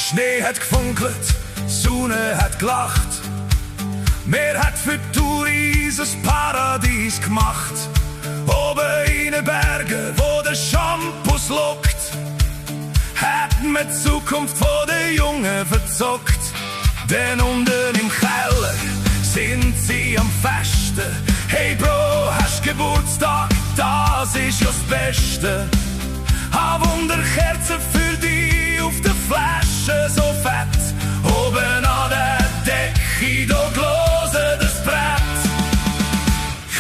Schnee hat gefunkelt, Sonne hat gelacht. Mir hat für Touris ein Paradies gemacht. Oben in den Bergen, wo der Shampoos lockt, hat mir die Zukunft von den Jungen verzockt. Denn unten im Keller sind sie am Festen. Hey Bro, hast Geburtstag, das ist ja das Beste. Hab Wunderkerzen für dich auf der Flasche, so fett. Oben an der Decke, da glose das Brett.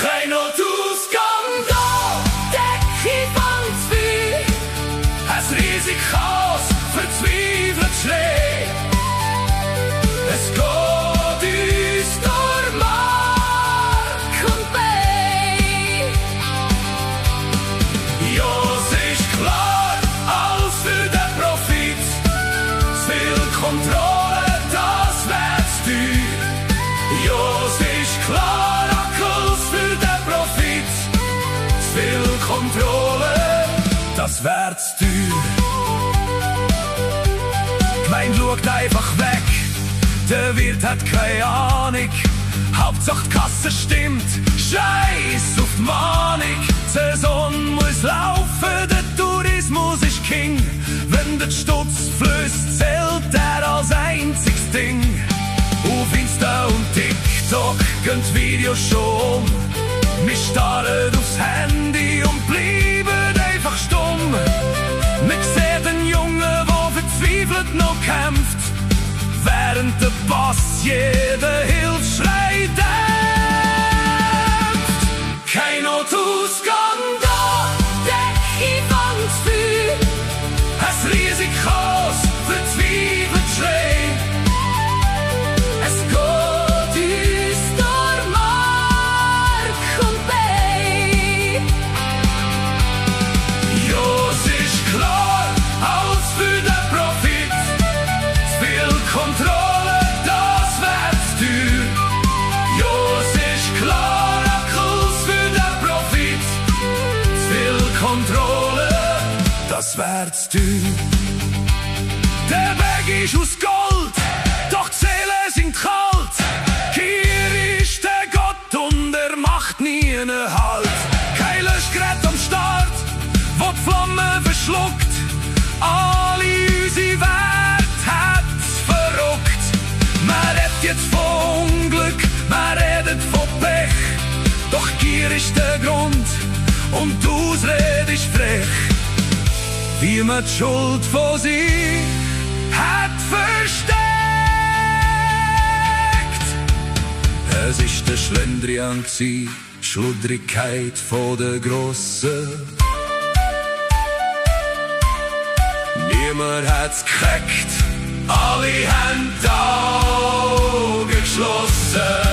Kein Notausgang da, Decke fängt Feuer. Ein riesig Chaos, verzweifelt Schnee. Es geht uns durch Mark und Bein. Ja, es ist klar, alles für den Profit. Zu viel Kontrolle, das wär's teuer. Ja, es ist klar, alles für den Profit. Zu viel Kontrolle, das wär's teuer. Die Gemeinde schaut einfach weg. Der Wirt hat keine Ahnung, Hauptsache die Kasse stimmt. Scheiß auf die Mahnung, die Saison muss laufen, der Tourismus ist King. Wenn der Stutz flößt, zählt er als einziges Ding. Auf Insta und TikTok gehen die Videos schon um. Wir starren aufs Handy und bleiben einfach stumm. Wir sehen einen Jungen, der verzweifelt noch kämpft, während der Boss jeden Hilfsschrei dämpft. Kein Notausgang da, Decke fängt Feuer. Ein riesig Chaos, verzweifelt Schrei. Es geht uns durch Mark und Bein. Ja, es ist klar, alles für den Profit. Zu viel Kontrolle, das wär's teuer. Ja, es ist klar, alles für den Profit. Zu viel Kontrolle, das wär's teuer. Der Berg ist aus Gold, doch die Seelen sind kalt. Hier ist der Gott und er macht nie einen Halt. Kein Löschgerät am Start, wo die Flamme verschluckt. Alle unsere Werte hat's verrückt. Man redet jetzt von Unglück, man redet von Pech. Doch Gier ist der Grund und die Ausrede ist frech. Wie man die Schuld von sich hat versteckt. Es ist der Schlendrian gsi, Schludrigkeit von der Grossen. Niemand hat's gekriegt, alle haben die Augen geschlossen.